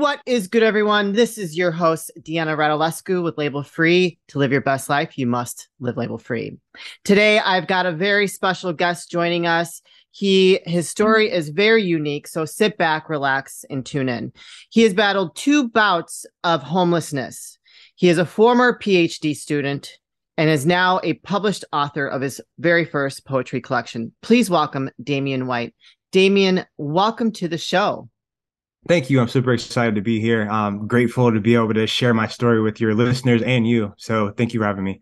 What is good, everyone? This is your host, Deanna Radulescu with Label Free. To live your best life, you must live label free. Today, I've got a very special guest joining us. His story is very unique, so sit back, relax, and tune in. He has battled 2 bouts of homelessness. He is a former PhD student and is now a published author of his very first poetry collection. Please welcome Damian White. Damian, welcome to the show. Thank you. I'm super excited to be here. I'm grateful to be able to share my story with your listeners and you. So thank you for having me.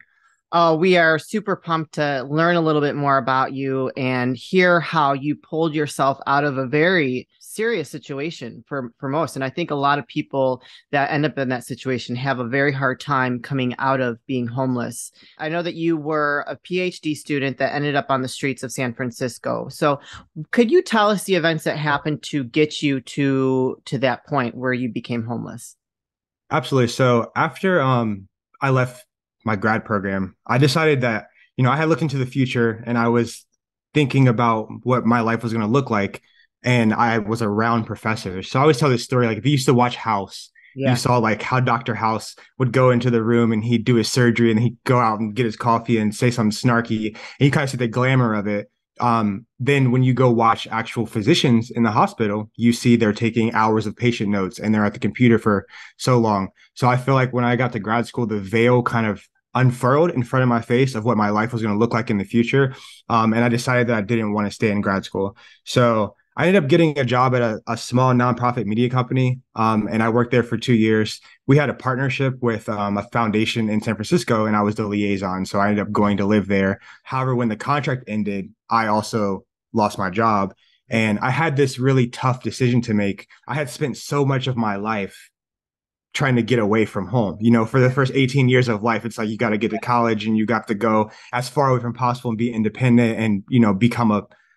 Oh, we are super pumped to learn a little bit more about you and hear how you pulled yourself out of a very serious situation for most. And I think a lot of people that end up in that situation have a very hard time coming out of being homeless. I know that you were a PhD student that ended up on the streets of San Francisco. So could you tell us the events that happened to get you to that point where you became homeless? Absolutely. So after I left my grad program, I decided that, I had looked into the future and I was thinking about what my life was going to look like. And I was around professors. So I always tell this story, like if you used to watch House, you Yeah. saw like how Dr. House would go into the room and he'd do his surgery and he'd go out and get his coffee and say something snarky. And you kind of see the glamour of it. Then when you go watch actual physicians in the hospital, you see they're taking hours of patient notes and they're at the computer for so long. So I feel like when I got to grad school, the veil kind of unfurled in front of my face of what my life was going to look like in the future. And I decided that I didn't want to stay in grad school. So I ended up getting a job at a small nonprofit media company, and I worked there for 2 years. We had a partnership with a foundation in San Francisco, and I was the liaison. So I ended up going to live there. However, when the contract ended, I also lost my job. And I had this really tough decision to make. I had spent so much of my life trying to get away from home. For the first 18 years of life, it's like you got to get to college and you got to go as far away from possible and be independent and, become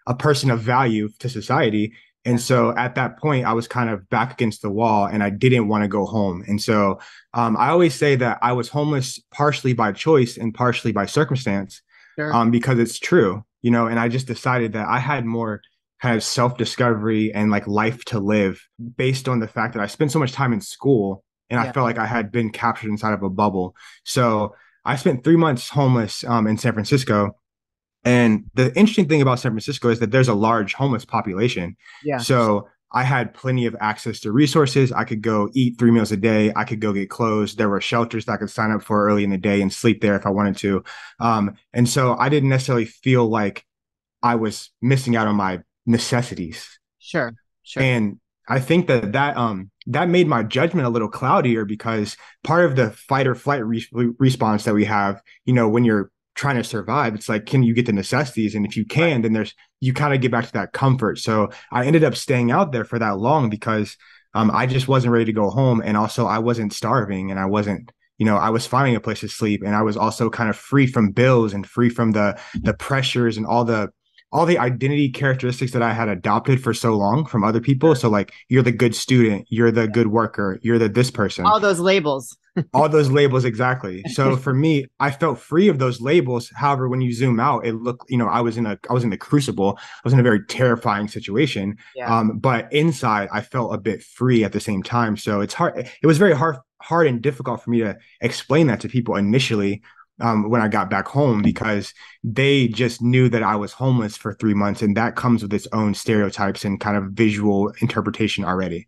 a person of value to society. And so at that point, I was kind of back against the wall and I didn't want to go home. And so I always say that I was homeless partially by choice and partially by circumstance, Sure. because it's true, and I just decided that I had more kind of self-discovery and like life to live based on the fact that I spent so much time in school and I Yeah. felt like I had been captured inside of a bubble. So I spent 3 months homeless in San Francisco. And the interesting thing about San Francisco is that there's a large homeless population. Yeah. So I had plenty of access to resources. I could go eat 3 meals a day. I could go get clothes. There were shelters that I could sign up for early in the day and sleep there if I wanted to. And so I didn't necessarily feel like I was missing out on my necessities. Sure. Sure. And I think that made my judgment a little cloudier because part of the fight or flight response that we have, when you're trying to survive, it's like, can you get the necessities? And if you Right. can, then you kind of get back to that comfort. So I ended up staying out there for that long because I just wasn't ready to go home. And also I wasn't starving and I wasn't, I was finding a place to sleep and I was also kind of free from bills and free from the pressures and all the identity characteristics that I had adopted for so long from other people. So like, you're the good student, you're the good worker, you're the this person, All those labels. all those labels. Exactly. So for me, I felt free of those labels. However, when you zoom out, it looked, I was in the crucible. I was in a very terrifying situation. Yeah. But inside I felt a bit free at the same time. So it's hard. It was very hard and difficult for me to explain that to people initially, when I got back home, because they just knew that I was homeless for 3 months. And that comes with its own stereotypes and kind of visual interpretation already.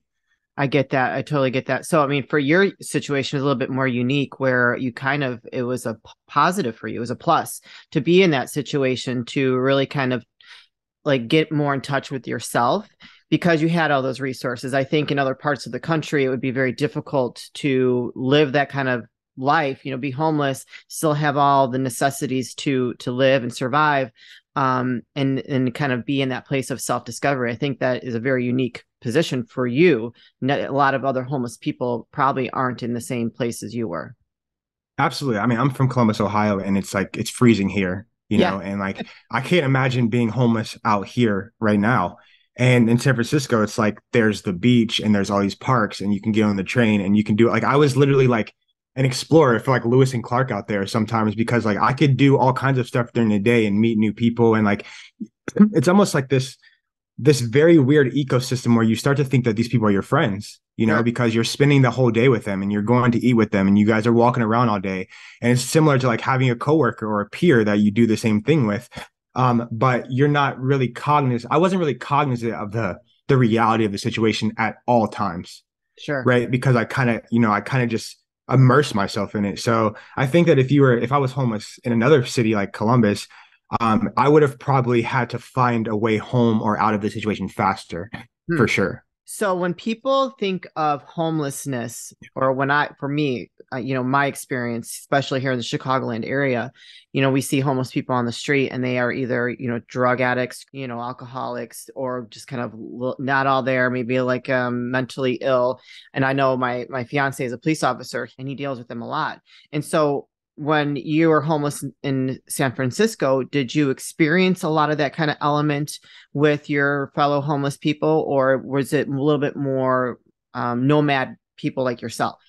I get that. I totally get that. So, I mean, for your situation, is a little bit more unique where it was a positive for you. It was a plus to be in that situation to really kind of like get more in touch with yourself because you had all those resources. I think in other parts of the country, it would be very difficult to live that kind of life, be homeless, still have all the necessities to live and survive, and kind of be in that place of self-discovery. I think that is a very unique position for you. A lot of other homeless people probably aren't in the same place as you were. Absolutely. I mean, I'm from Columbus, Ohio, and it's like it's freezing here, Yeah. and like I can't imagine being homeless out here right now. And in San Francisco, it's like there's the beach and there's all these parks and you can get on the train and you can do it. Like I was literally like an explorer for like Lewis and Clark out there sometimes because like I could do all kinds of stuff during the day and meet new people. And like it's almost like this very weird ecosystem where you start to think that these people are your friends. Sure. because you're spending the whole day with them and you're going to eat with them and you guys are walking around all day. And it's similar to like having a coworker or a peer that you do the same thing with. But you're not really cognizant. I wasn't really cognizant of the reality of the situation at all times, Sure. right? Because I kind of just immerse myself in it. So I think that if I was homeless in another city like Columbus, I would have probably had to find a way home or out of the situation faster, Hmm. for sure. So when people think of homelessness, or for me, my experience, especially here in the Chicagoland area, we see homeless people on the street and they are either, drug addicts, alcoholics, or just kind of not all there, maybe like mentally ill. And I know my fiance is a police officer and he deals with them a lot. And so when you were homeless in San Francisco, did you experience a lot of that kind of element with your fellow homeless people, or was it a little bit more nomad people like yourself?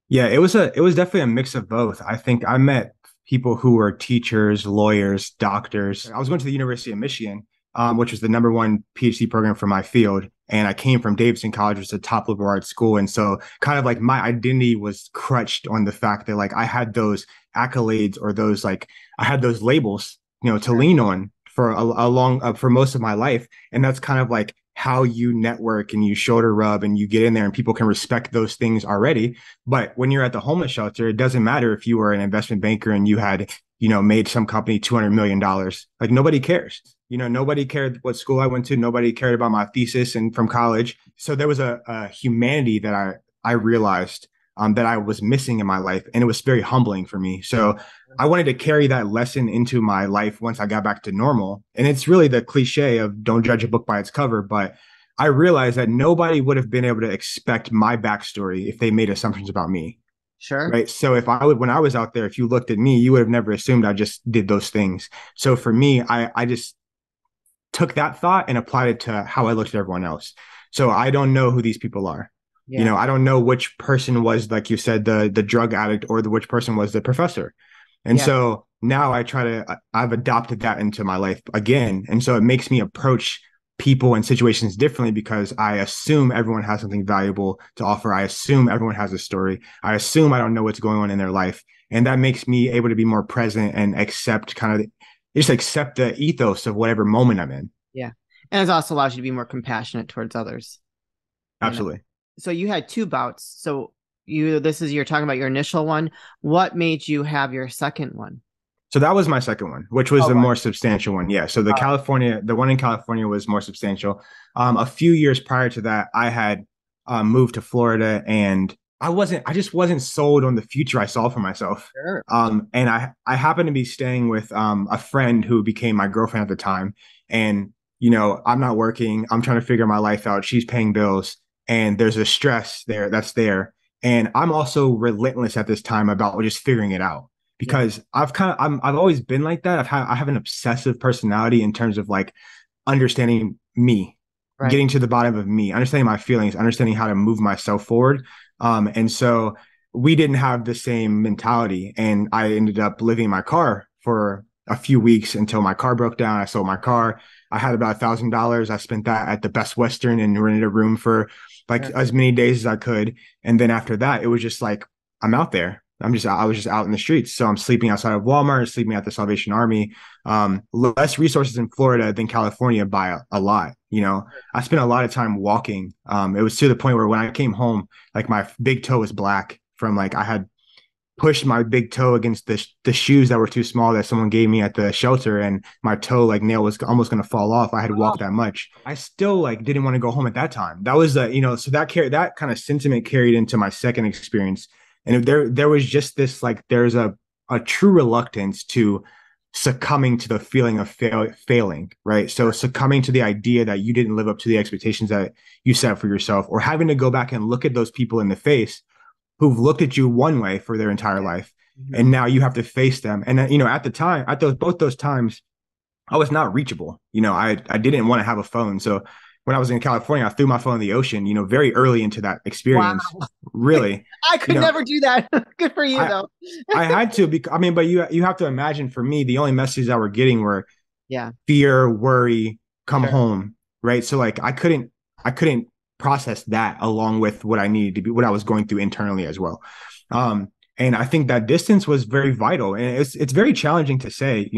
Yeah, it was definitely a mix of both. I think I met people who were teachers, lawyers, doctors. I was going to the University of Michigan, which was the number one PhD program for my field. And I came from Davidson College, which is a top liberal arts school. And so kind of like my identity was crutched on the fact that like I had those accolades or those like I had those labels, to Sure. lean on for a long for most of my life. And that's kind of like how you network and you shoulder rub and you get in there and people can respect those things already. But when you're at the homeless shelter, it doesn't matter if you were an investment banker and you had, made some company $200 million. Like nobody cares. Nobody cared what school I went to. Nobody cared about my thesis and from college. So there was a humanity that I realized that I was missing in my life, and it was very humbling for me. So I wanted to carry that lesson into my life once I got back to normal. And it's really the cliche of don't judge a book by its cover, but I realized that nobody would have been able to expect my backstory if they made assumptions about me. Sure. Right. So when I was out there, if you looked at me, you would have never assumed I just did those things. So for me, I just took that thought and applied it to how I looked at everyone else. So I don't know who these people are. Yeah. I don't know which person was, like you said, the drug addict or which person was the professor. And Yeah. so now I've adopted that into my life again. And so it makes me approach people and situations differently because I assume everyone has something valuable to offer. I assume everyone has a story. I assume I don't know what's going on in their life. And that makes me able to be more present and just accept the ethos of whatever moment I'm in. Yeah. And it also allows you to be more compassionate towards others, you know. Absolutely. So you had two bouts. So you're talking about your initial one. What made you have your second one? So that was my second one, which was Oh, the right. more substantial one. Yeah. So Uh, the one in California was more substantial. A few years prior to that, I had moved to Florida, and I just wasn't sold on the future I saw for myself. sure. And I happened to be staying with a friend who became my girlfriend at the time. And, I'm not working. I'm trying to figure my life out. She's paying bills, and there's a stress that's there. And I'm also relentless at this time about just figuring it out Yeah. because I've always been like that. I have an obsessive personality in terms of like understanding me, Right. getting to the bottom of me, understanding my feelings, understanding how to move myself forward. And so we didn't have the same mentality, and I ended up living in my car for a few weeks until my car broke down. I sold my car. I had about $1,000. I spent that at the Best Western and rented a room for like Sure. as many days as I could. And then after that, it was just like I'm out there. I was just out in the streets. So I'm sleeping outside of Walmart, sleeping at the Salvation Army. Less resources in Florida than California by a lot. I spent a lot of time walking. It was to the point where when I came home, like my big toe was black from like I had pushed my big toe against the shoes that were too small that someone gave me at the shelter, and my toe like nail was almost going to fall off. I had walked that much. I still like didn't want to go home at that time. That was so that kind of sentiment carried into my second experience. And there was just this like there's a true reluctance to succumbing to the feeling of failing, right? So succumbing to the idea that you didn't live up to the expectations that you set for yourself, or having to go back and look at those people in the face who've looked at you one way for their entire life, Mhm. and now you have to face them. And at the time, at both those times, I was not reachable. I didn't want to have a phone. So when I was in California, I threw my phone in the ocean. Very early into that Wow. experience, really. I You could know, never do that. Good for you, I though. I had to because but you have to imagine for me, the only messages that we're getting were Yeah. fear, worry, come Sure. home, right? So like I couldn't process that along with what I needed to be, what I was going through internally as well. And I think that distance was very vital. And it's very challenging to say,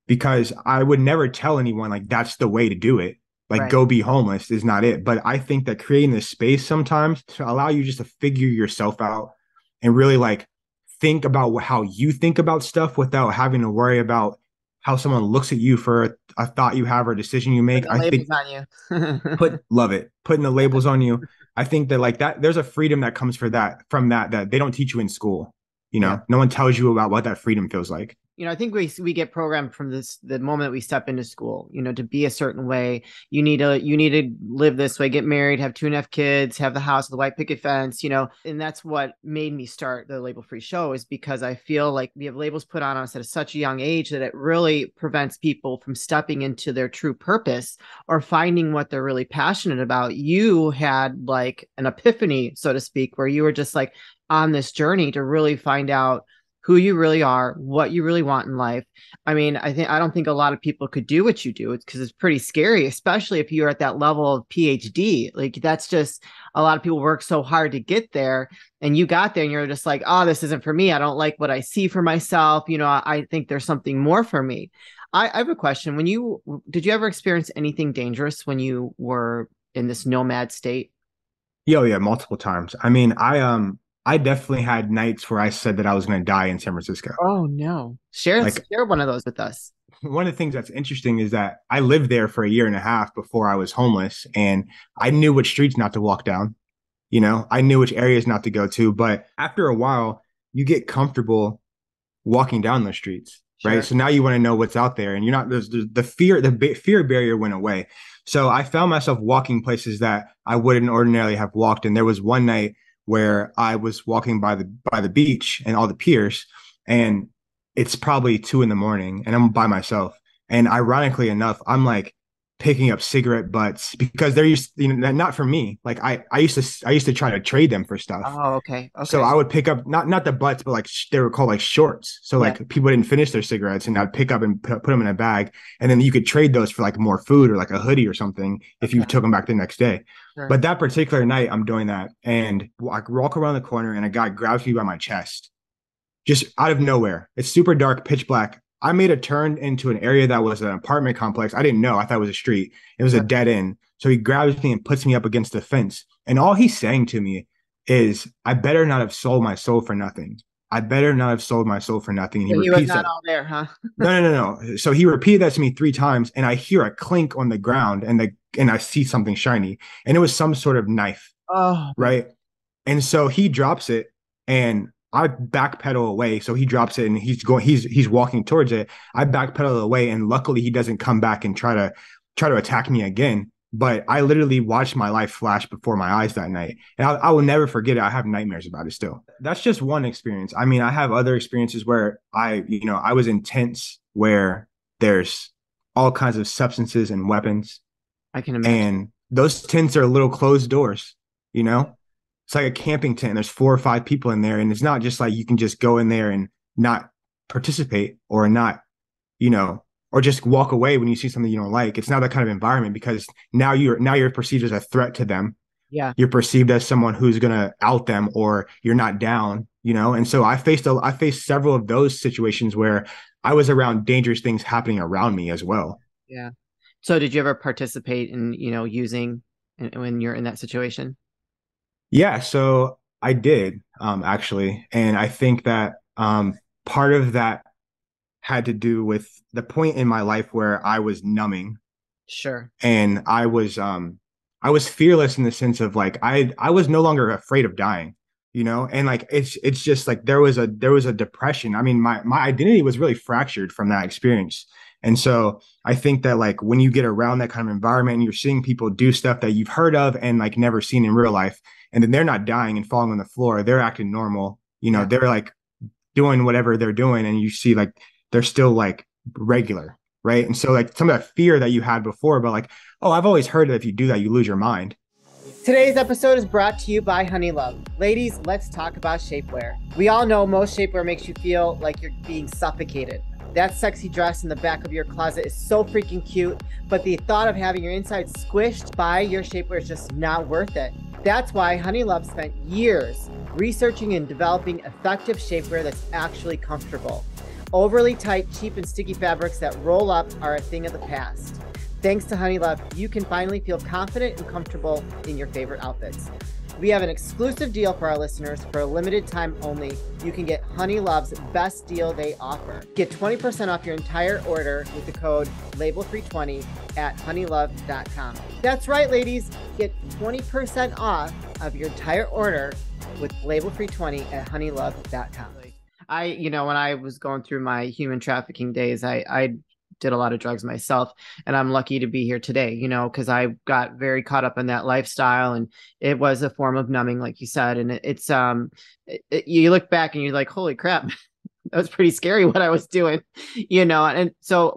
because I would never tell anyone like that's the way to do it. Like Right. go be homeless is not it. But I think that creating this space sometimes to allow you just to figure yourself out and really like think about how you think about stuff without having to worry about how someone looks at you for a thought you have or a decision you make. Putting the I labels think on you. love it, putting the labels on you. I think that like that there's a freedom that comes from that they don't teach you in school. Yeah. No one tells you about what that freedom feels like. I think we get programmed from the moment that we step into school, to be a certain way. You need to live this way, get married, have 2.5 kids, have the house with the white picket fence, and that's what made me start the Label Free Show, is because I feel like we have labels put on us at such a young age that it really prevents people from stepping into their true purpose or finding what they're really passionate about. You had like an epiphany, so to speak, where you were just like on this journey to really find out who you really are, what you really want in life. I mean, I don't think a lot of people could do what you do. It's because it's pretty scary, especially if you're at that level of PhD. Like that's just, a lot of people work so hard to get there, and you got there and you're just like, oh, this isn't for me. I don't like what I see for myself. I think there's something more for me. I have a question. Did you ever experience anything dangerous when you were in this nomad state? Yeah, multiple times. I mean, I definitely had nights where I said that I was going to die in San Francisco. Oh no. Share Like one of those with us. one of the things that's interesting is that I lived there for a year and a half before I was homeless, and I knew which streets not to walk down. I knew which areas not to go to, but after a while, you get comfortable walking down those streets, right? Sure. So now you want to know what's out there, and you're not. There's the fear barrier went away. So I found myself walking places that I wouldn't ordinarily have walked. And there was one night where I was walking by the beach and all the piers, and it's probably 2 a.m. and I'm by myself. And ironically enough, I'm like picking up cigarette butts because they're used, not for me. Like I used to try to trade them for stuff. Oh, okay. So Okay. I would pick up not the butts, but like they were called like shorts. So Yeah. like people didn't finish their cigarettes, and I'd pick up and put them in a bag, and then you could trade those for like more food or like a hoodie or something if you Okay. took them back the next day. Sure. But that particular night, I'm doing that, and I walk around the corner, and a guy grabs me by my chest, just out of nowhere. It's super dark, pitch black. I made a turn into an area that was an apartment complex. I didn't know. I thought it was a street. It was a Sure. dead end. So he grabs me and puts me up against the fence. And all he's saying to me is, I better not have sold my soul for nothing. I better not have sold my soul for nothing. And he So he was repeats not that. all there, huh? No. So he repeated that to me 3 times, and I hear a clink on the ground, and I see something shiny. And it was some sort of knife, Oh, right? And so he drops it, and I backpedal away. So he drops it, and he's walking towards it. I backpedal away, and luckily he doesn't come back and try to attack me again. But I literally watched my life flash before my eyes that night, and I will never forget it. I have nightmares about it still. That's just one experience. I mean, I have other experiences where I was in tents where there's all kinds of substances and weapons, I can imagine. and those tents are little closed doors. It's like a camping tent. There's 4 or 5 people in there, and it's not just like you can just go in there and not participate or not, or just walk away when you see something you don't like. It's not that kind of environment, because now you're perceived as a threat to them. Yeah. You're perceived as someone who's gonna out them, or you're not down. And so I faced several of those situations where I was around dangerous things happening around me as well. Yeah. So did you ever participate in, using when you're in that situation? Yeah, so I did, actually, and I think that part of that had to do with the point in my life where I was numbing, Sure. and I was fearless in the sense of like I was no longer afraid of dying, and like it's just like there was a depression. I mean, my identity was really fractured from that experience. And so I think that like when you get around that kind of environment and you're seeing people do stuff that you've heard of and like never seen in real life, and then they're not dying and falling on the floor, they're acting normal, Yeah. they're like doing whatever they're doing, and you see like they're still like regular, right? And so like some of that fear that you had before about like, oh, I've always heard that if you do that, you lose your mind. Today's episode is brought to you by Honeylove. Ladies, let's talk about shapewear. We all know most shapewear makes you feel like you're being suffocated. That sexy dress in the back of your closet is so freaking cute, but the thought of having your insides squished by your shapewear is just not worth it. That's why Honeylove spent years researching and developing effective shapewear that's actually comfortable. Overly tight, cheap, and sticky fabrics that roll up are a thing of the past. Thanks to Honeylove, you can finally feel confident and comfortable in your favorite outfits. We have an exclusive deal for our listeners. For a limited time only, you can get Honeylove's best deal they offer. Get 20% off your entire order with the code LABEL320 at honeylove.com. That's right, ladies. Get 20% off of your entire order with LABEL320 at honeylove.com. When I was going through my human trafficking days, I did a lot of drugs myself, and I'm lucky to be here today, because I got very caught up in that lifestyle, and it was a form of numbing, like you said. And you look back and you're like, holy crap, that was pretty scary what I was doing, And so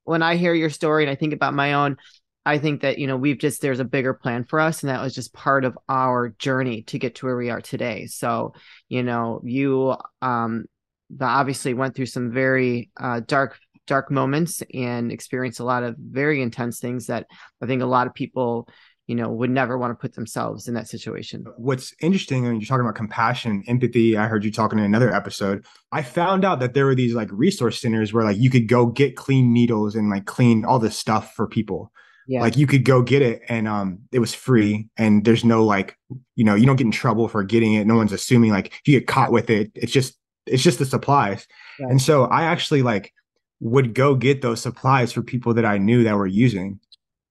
when I hear your story and I think about my own, I think that, there's a bigger plan for us. And that was just part of our journey to get to where we are today. So, you obviously went through some very dark moments and experienced a lot of very intense things that I think a lot of people, would never want to put themselves in that situation. What's interesting when you're talking about compassion, empathy, I heard you talking in another episode. I found out that there were these like resource centers where like you could go get clean needles and like clean all this stuff for people. Yeah. Like you could go get it and it was free, and there's no like, you don't get in trouble for getting it. No one's assuming like if you get caught with it, it's just the supplies. Right. And so I actually like would go get those supplies for people that I knew that were using.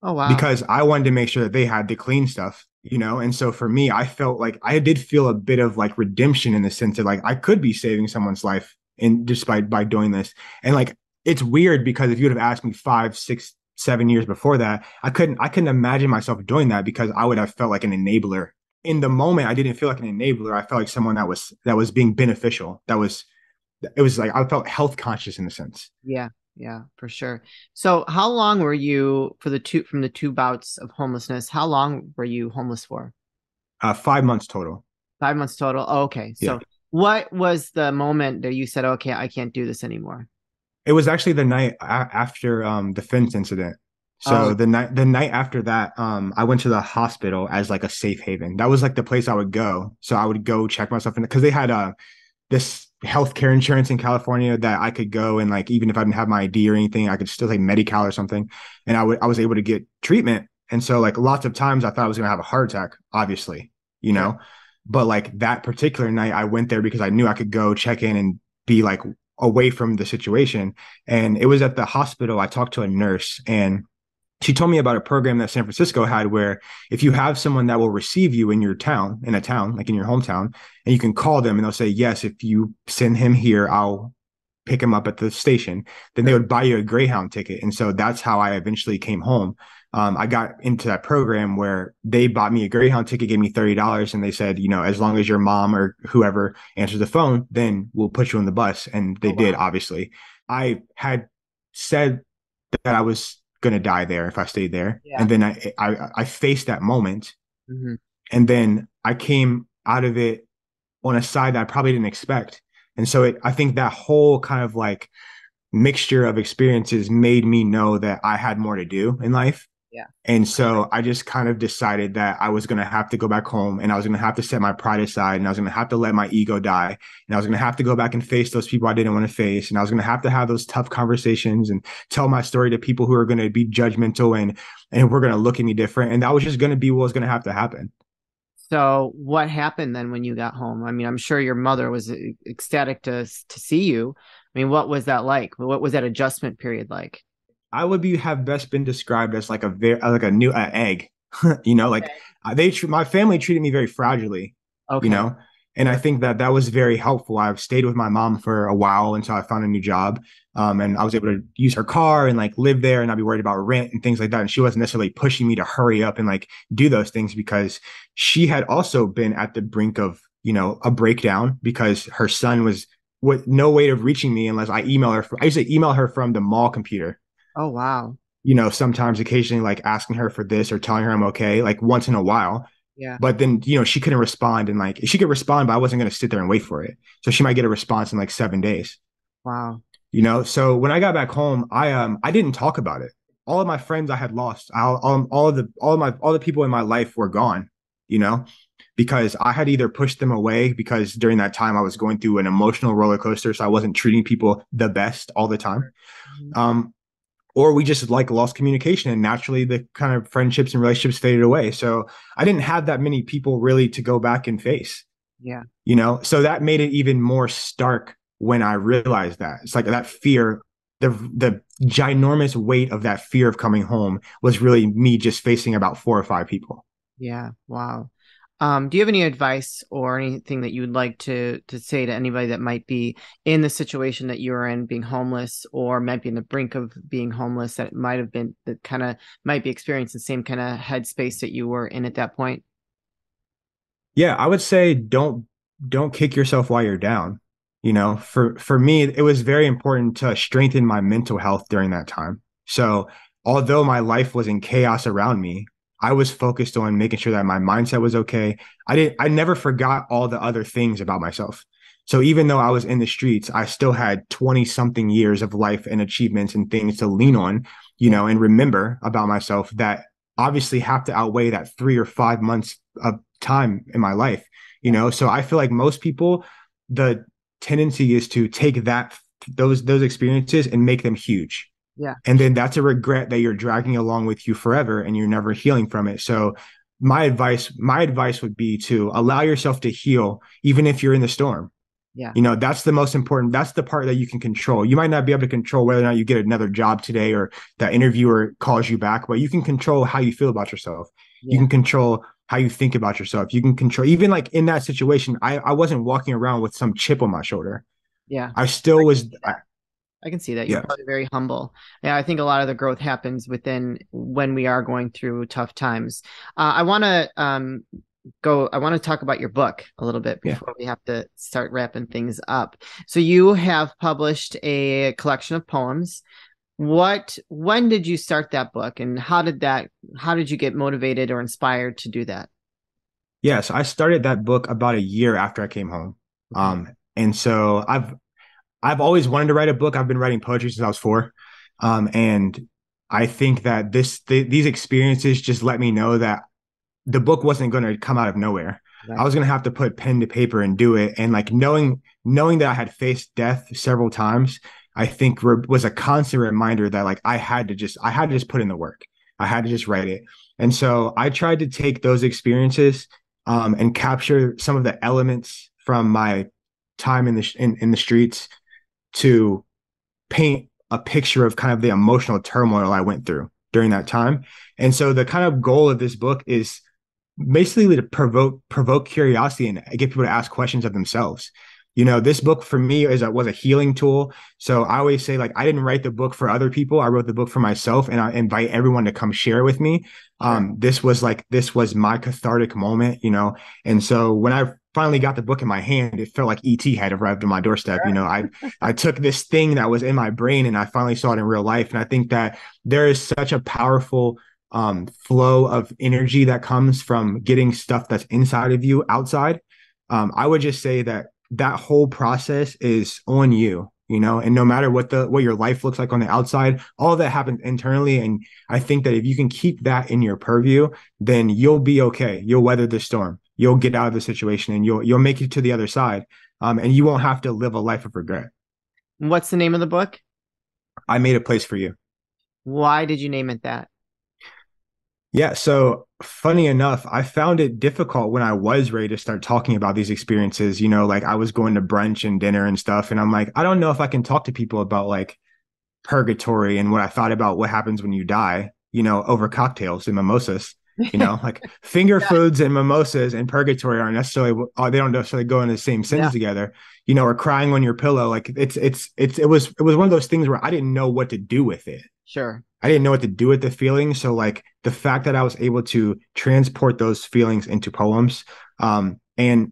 Oh, wow. Because I wanted to make sure that they had the clean stuff, And so for me, I felt like I did feel a bit of like redemption in the sense that like I could be saving someone's life by doing this. And like, it's weird because if you would have asked me 5, 6, 7 years before that, I couldn't imagine myself doing that because I would have felt like an enabler. In the moment, I didn't feel like an enabler. I felt like someone that was being beneficial. It was like I felt health conscious in a sense. Yeah, for sure. So how long were you from the two bouts of homelessness? How long were you homeless for? 5 months total. 5 months total. Oh, okay. So yeah. What was the moment that you said, okay, I can't do this anymore? It was actually the night after the fence incident. So the night after that, I went to the hospital as like a safe haven. That was like the place I would go. So I would go check myself in because they had this healthcare insurance in California that I could go and like even if I didn't have my ID or anything, I could still take Medi-Cal or something, and I was able to get treatment. And so like lots of times I thought I was gonna have a heart attack, obviously, but like that particular night I went there because I knew I could go check in and be like away from the situation. And it was at the hospital. I talked to a nurse and she told me about a program that San Francisco had where if you have someone that will receive you in a town, like in your hometown, and you can call them and they'll say, yes, if you send him here, I'll pick him up at the station, then they would buy you a Greyhound ticket. And so that's how I eventually came home. I got into that program where they bought me a Greyhound ticket, gave me $30. And they said, as long as your mom or whoever answers the phone, then we'll put you on the bus. And they did, obviously. I had said that I was going to die there if I stayed there. Yeah. And then I faced that moment. Mm-hmm. And then I came out of it on a side that I probably didn't expect. And so I think that whole kind of like mixture of experiences made me know that I had more to do in life. Yeah. And so I just kind of decided that I was going to have to go back home and I was going to have to set my pride aside and I was going to have to let my ego die. And I was going to have to go back and face those people I didn't want to face. And I was going to have those tough conversations and tell my story to people who are going to be judgmental and we're going to look at me different. And that was just going to be what was going to have to happen. So what happened then when you got home? I mean, I'm sure your mother was ecstatic to see you. I mean, what was that like? What was that adjustment period like? I would have best been described as like a new egg, my family treated me very fragilely, and I think that was very helpful. I've stayed with my mom for a while until I found a new job. And I was able to use her car and like live there and not be worried about rent and things like that. And she wasn't necessarily pushing me to hurry up and like do those things because she had also been at the brink of, a breakdown because her son was with no way of reaching me unless I email her. I used to email her from the mall computer. Oh, wow. Sometimes occasionally like asking her for this or telling her I'm okay, like once in a while. Yeah. But then, she couldn't respond and like she could respond, but I wasn't going to sit there and wait for it. So she might get a response in like 7 days. Wow. So when I got back home, I didn't talk about it. All of my friends I had lost. All the people in my life were gone, you know, because I had either pushed them away because during that time I was going through an emotional roller coaster, so I wasn't treating people the best all the time. Mhm. Um, or we just like lost communication and naturally the kind of friendships and relationships faded away. So I didn't have that many people really to go back and face, Yeah. so that made it even more stark when I realized that. It's like that fear, the ginormous weight of that fear of coming home was really me just facing about four or five people. Yeah. Wow. Do you have any advice or anything that you would like to say to anybody that might be in the situation that you're in, being homeless, or might be in the brink of being homeless, that might have been that kind of might be experiencing the same kind of headspace that you were in at that point? Yeah, I would say don't kick yourself while you're down. For me, it was very important to strengthen my mental health during that time. So, although my life was in chaos around me, I was focused on making sure that my mindset was okay. I never forgot all the other things about myself. So even though I was in the streets, I still had 20 something years of life and achievements and things to lean on, Yeah. and remember about myself that obviously have to outweigh that 3 or 5 months of time in my life. So I feel like most people, the tendency is to take those experiences and make them huge, Yeah. and then that's a regret that you're dragging along with you forever and you're never healing from it. So my advice would be to allow yourself to heal even if you're in the storm. Yeah. That's the most important. That's the part that you can control. You might not be able to control whether or not you get another job today or that interviewer calls you back, but you can control how you feel about yourself. You Yeah. can control how you think about yourself. You can control, even like in that situation, I wasn't walking around with some chip on my shoulder. Yeah. I still I can was, see that. I can see that. You're yeah, probably very humble. Yeah, I think a lot of the growth happens within when we are going through tough times. I want to I want to talk about your book a little bit yeah. before we have to start wrapping things up. So you have published a collection of poems. When did you start that book, and how did you get motivated or inspired to do that? Yeah. So I started that book about a year after I came home. Okay. And so I've always wanted to write a book. I've been writing poetry since I was four. And I think that these experiences just let me know that the book wasn't going to come out of nowhere. I Right. was going to have to put pen to paper and do it. And like knowing that I had faced death several times, I think was a constant reminder that like I had to just put in the work. I had to just write it. And so I tried to take those experiences and capture some of the elements from my time in the streets to paint a picture of kind of the emotional turmoil I went through during that time. And so the kind of goal of this book is basically to provoke curiosity and get people to ask questions of themselves. This book for me was a healing tool. So I always say like I didn't write the book for other people. I wrote the book for myself, and I invite everyone to come share with me. Sure. This was my cathartic moment. And so when I finally got the book in my hand, it felt like ET had arrived on my doorstep. I took this thing that was in my brain and I finally saw it in real life. And I think that there is such a powerful flow of energy that comes from getting stuff that's inside of you outside. I would just say that whole process is on you, and no matter what your life looks like on the outside, all of that happens internally. And I think that if you can keep that in your purview, then you'll be okay. You'll weather the storm. You'll get out of the situation, and you'll make it to the other side. And you won't have to live a life of regret. What's the name of the book? I made a place for you. Why did you name it that? Yeah, so funny enough, I found it difficult when I was ready to start talking about these experiences. Like I was going to brunch and dinner and stuff, and I'm like, I don't know if I can talk to people about like purgatory and what I thought about what happens when you die, over cocktails and mimosas. Like finger Yeah. foods and mimosas and purgatory aren't necessarily, they don't necessarily go in the same Yeah. sentence together, or crying on your pillow. Like it was one of those things where I didn't know what to do with it. Sure. I didn't know what to do with the feelings. So like the fact that I was able to transport those feelings into poems, and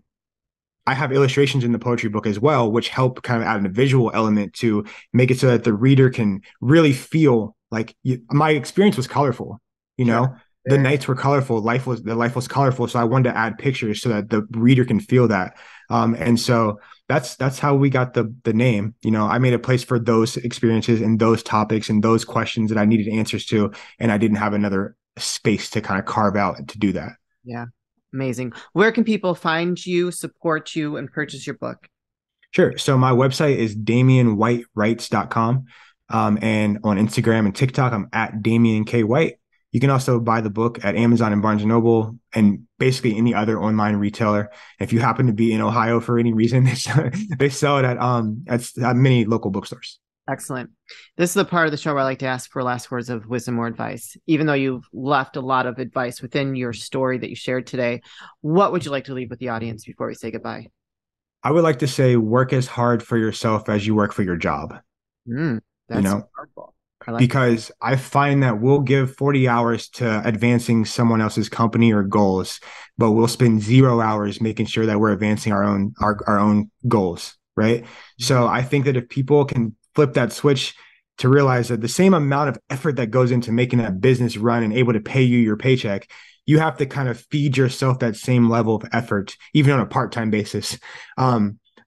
I have illustrations in the poetry book as well, which help kind of add a visual element to make it so that the reader can really feel like my experience was colorful. You Sure. know, the Very. nights were colorful, life was colorful. So I wanted to add pictures so that the reader can feel that. And so that's how we got the name. You know, I made a place for those experiences and those topics and those questions that I needed answers to, and I didn't have another space to kind of carve out to do that. Yeah. Amazing. Where can people find you, support you, and purchase your book? Sure. So my website is damianwhitewrites.com. And on Instagram and TikTok, I'm at Damian K. White. You can also buy the book at Amazon and Barnes and Noble and basically any other online retailer. If you happen to be in Ohio for any reason, they sell it at many local bookstores. Excellent. This is the part of the show where I like to ask for last words of wisdom or advice. Even though you've left a lot of advice within your story that you shared today, what would you like to leave with the audience before we say goodbye? I would like to say work as hard for yourself as you work for your job. Mm, You that's know, powerful. I like that. because I find that we'll give 40 hours to advancing someone else's company or goals, but we'll spend 0 hours making sure that we're advancing our own goals, right? So I think that if people can flip that switch to realize that the same amount of effort that goes into making that business run and able to pay you your paycheck, you have to kind of feed yourself that same level of effort, even on a part-time basis.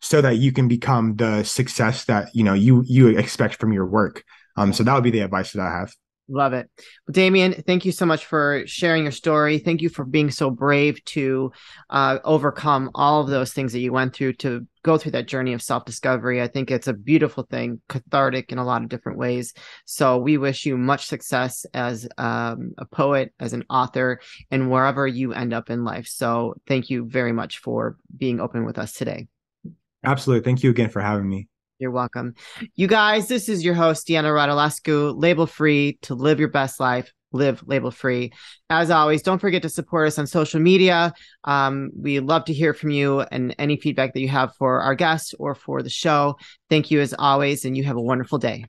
So that you can become the success that you expect from your work. So that would be the advice that I have. Love it. Well, Damian, thank you so much for sharing your story. Thank you for being so brave to overcome all of those things that you went through to go through that journey of self-discovery. I think it's a beautiful thing, cathartic in a lot of different ways. So we wish you much success as a poet, as an author, and wherever you end up in life. So thank you very much for being open with us today. Absolutely. Thank you again for having me. You're welcome. You guys, this is your host, Deanna Radulescu, label free to live your best life, live label free. As always, don't forget to support us on social media. We love to hear from you and any feedback that you have for our guests or for the show. Thank you as always, and you have a wonderful day.